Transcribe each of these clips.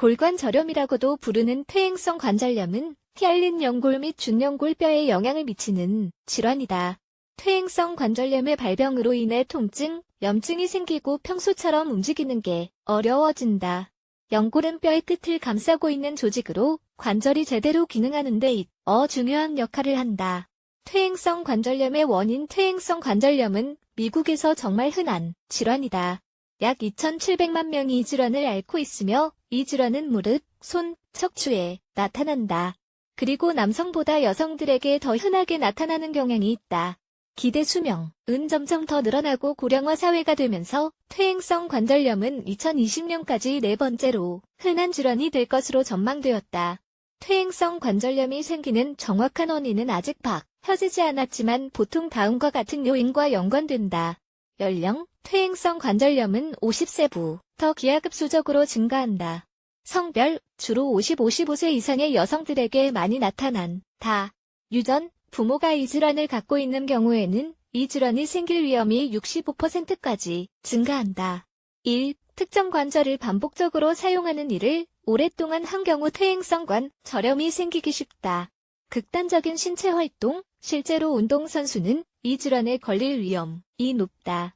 골관절염이라고도 부르는 퇴행성 관절염은 히알린 연골 및 준연골뼈에 영향을 미치는 질환이다. 퇴행성 관절염의 발병으로 인해 통증, 염증이 생기고 평소처럼 움직이는 게 어려워진다. 연골은 뼈의 끝을 감싸고 있는 조직으로 관절이 제대로 기능하는 데 중요한 역할을 한다. 퇴행성 관절염의 원인 퇴행성 관절염은 미국에서 정말 흔한 질환이다. 약 2,700만 명이 이 질환을 앓고 있으며 이 질환은 무릎, 손, 척추에 나타난다. 그리고 남성보다 여성들에게 더 흔하게 나타나는 경향이 있다. 기대 수명은 점점 더 늘어나고 고령화 사회가 되면서 퇴행성 관절염은 2020년까지 네 번째로 흔한 질환이 될 것으로 전망되었다. 퇴행성 관절염이 생기는 정확한 원인은 아직 밝혀지지 않았지만 보통 다음과 같은 요인과 연관된다. 연령, 퇴행성 관절염은 50세부터 기하급수적으로 증가한다. 성별, 주로 50-55세 이상의 여성들에게 많이 나타난다. 유전, 부모가 이 질환을 갖고 있는 경우에는 이 질환이 생길 위험이 65%까지 증가한다. 1. 특정 관절을 반복적으로 사용하는 일을 오랫동안 한 경우 퇴행성 관절염이 생기기 쉽다. 극단적인 신체 활동, 실제로 운동선수는 이 질환에 걸릴 위험이 높다.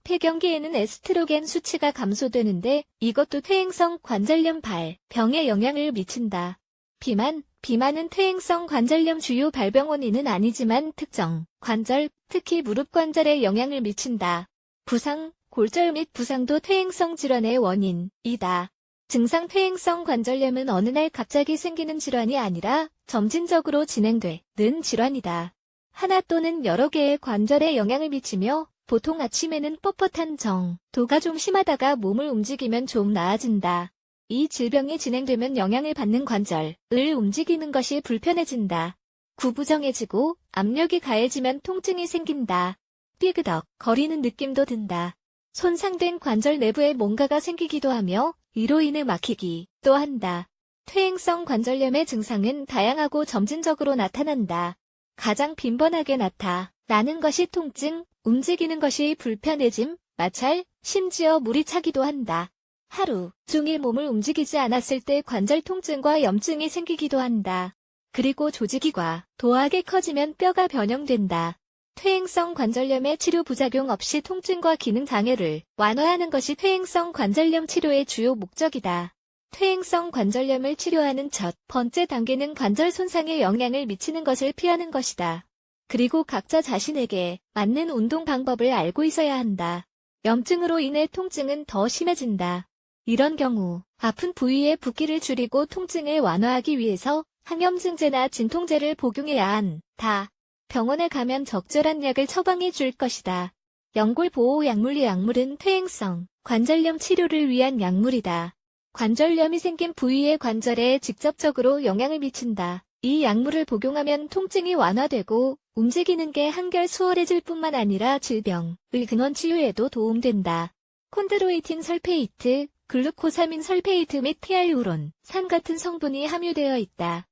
폐경기에는 에스트로겐 수치가 감소되는데 이것도 퇴행성 관절염 발병에 영향을 미친다. 비만은 퇴행성 관절염 주요 발병 원인은 아니지만 특정 관절, 특히 무릎 관절에 영향을 미친다. 부상, 골절 및 부상도 퇴행성 질환의 원인이다. 증상 퇴행성 관절염은 어느 날 갑자기 생기는 질환이 아니라 점진적으로 진행되는 질환이다. 하나 또는 여러 개의 관절에 영향을 미치며 보통 아침에는 뻣뻣한 정도가 좀 심하다가 몸을 움직이면 좀 나아진다. 이 질병이 진행되면 영향을 받는 관절을 움직이는 것이 불편해진다. 구부정해지고 압력이 가해지면 통증이 생긴다. 삐그덕 거리는 느낌도 든다. 손상된 관절 내부에 뭔가가 생기기도 하며 이로 인해 막히기도 한다. 퇴행성 관절염의 증상은 다양하고 점진적으로 나타난다. 가장 빈번하게 나타나는 것이 통증, 움직이는 것이 불편해짐, 마찰, 심지어 물이 차기도 한다. 하루 종일 몸을 움직이지 않았을 때 관절 통증과 염증이 생기기도 한다. 그리고 조직이 과도하게 커지면 뼈가 변형된다. 퇴행성 관절염의 치료 부작용 없이 통증과 기능 장애를 완화하는 것이 퇴행성 관절염 치료의 주요 목적이다. 퇴행성 관절염을 치료하는 첫 번째 단계는 관절 손상에 영향을 미치는 것을 피하는 것이다. 그리고 각자 자신에게 맞는 운동 방법을 알고 있어야 한다. 염증으로 인해 통증은 더 심해진다. 이런 경우 아픈 부위의 붓기를 줄이고 통증을 완화하기 위해서 항염증제나 진통제를 복용해야 한다. 병원에 가면 적절한 약을 처방해 줄 것이다. 연골보호약물 이 약물은 퇴행성 관절염 치료를 위한 약물이다. 관절염이 생긴 부위의 관절에 직접적으로 영향을 미친다. 이 약물을 복용하면 통증이 완화되고 움직이는 게 한결 수월해질 뿐만 아니라 질병의 근원 치유에도 도움된다. 콘드로이틴 설페이트, 글루코사민 설페이트 및 히알루론산 같은 성분이 함유되어 있다.